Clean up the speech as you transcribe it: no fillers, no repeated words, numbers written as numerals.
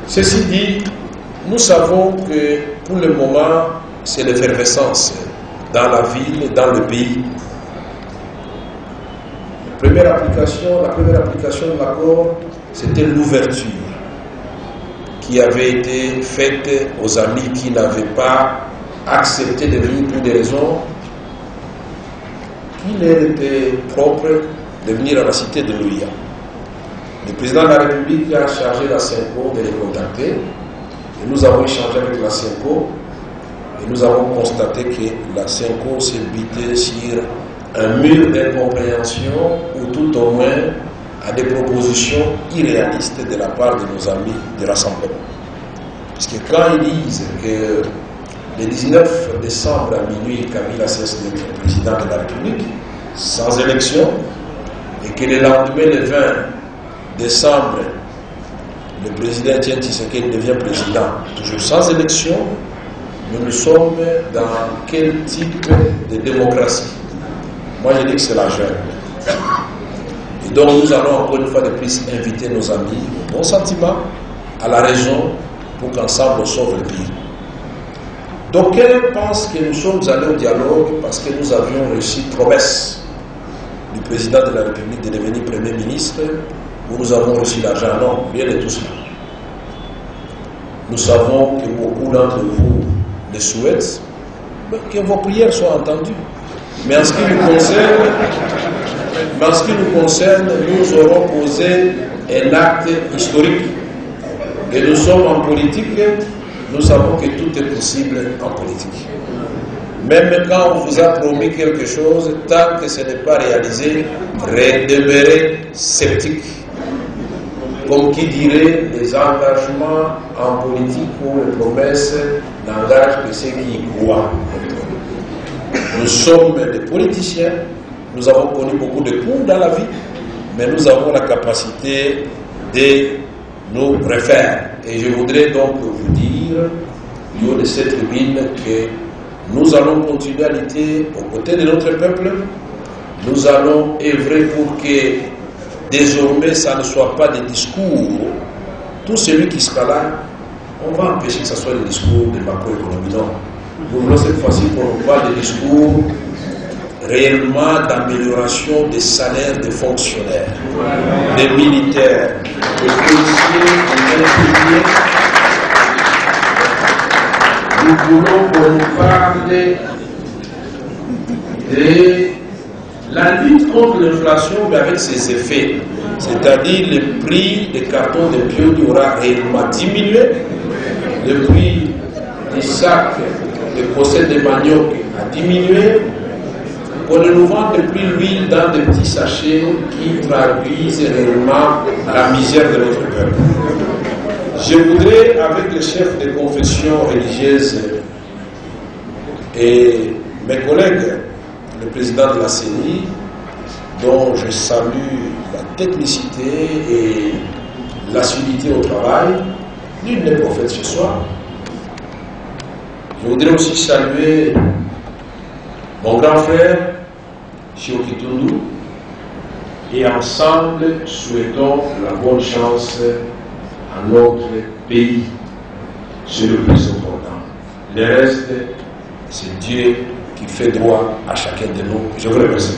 Ceci dit, nous savons que pour le moment, c'est l'effervescence dans la ville, dans le pays. La première application de l'accord, c'était l'ouverture qui avait été faite aux amis qui n'avaient pas accepté de venir pour des raisons qui leur étaient propres de venir à la cité de l'OIA. Le président de la République a chargé la CENCO de les contacter et nous avons échangé avec la CENCO et nous avons constaté que la CENCO s'est butée sur un mur d'incompréhension ou tout au moins à des propositions irréalistes de la part de nos amis de Rassemblement. Parce que quand ils disent que le 19 décembre à minuit, Kabila cesse d'être président de la République, sans élection, et que le lendemain, le 20 décembre, le président Etienne Tshisekedi devient président, toujours sans élection, nous sommes dans quel type de démocratie? Moi, je dis que c'est la jeune. Et donc, nous allons encore une fois de plus inviter nos amis au bon sentiment, à la raison, pour qu'ensemble on sauve le pays. Donc, quelqu'un pense que nous sommes allés au dialogue parce que nous avions reçu promesse du président de la République de devenir Premier ministre, où nous avons reçu l'argent. Non, rien de tout cela. Nous savons que beaucoup d'entre vous le souhaitent, que vos prières soient entendues. Mais en ce qui nous concerne, nous aurons posé un acte historique. Et nous sommes en politique, nous savons que tout est possible en politique. Même quand on vous a promis quelque chose, tant que ce n'est pas réalisé, demeurez sceptique. Comme qui dirait, les engagements en politique ou les promesses n'engagent que ceux qui y croient. Nous sommes des politiciens, nous avons connu beaucoup de coups dans la vie, mais nous avons la capacité de nous refaire. Et je voudrais donc vous dire, du haut de cette tribune, que nous allons continuer à lutter aux côtés de notre peuple. Nous allons œuvrer pour que désormais ça ne soit pas des discours. Tout celui qui sera là, on va empêcher que ce soit des discours de macroéconomie. Non. Nous voulons cette fois-ci qu'on parle des discours réellement d'amélioration des salaires des fonctionnaires, des militaires, des policiers, des infirmiers. Nous voulons qu'on nous parle de la lutte contre l'inflation, mais avec ses effets. C'est-à-dire le prix des cartons de pioli aura réellement diminué, le prix du sac de procès de manioc a diminué, qu'on ne nous vende plus l'huile dans des petits sachets qui traduisent réellement la misère de notre peuple. Je voudrais, avec les chefs de confession religieuse et mes collègues, le président de la CENI, dont je salue la technicité et l'assiduité au travail, nul n'est prophète ce soir. Je voudrais aussi saluer mon grand frère, Chio Kitundu, et ensemble souhaitons la bonne chance à notre pays. C'est le plus important. Le reste, c'est Dieu qui fait droit à chacun de nous. Je vous remercie.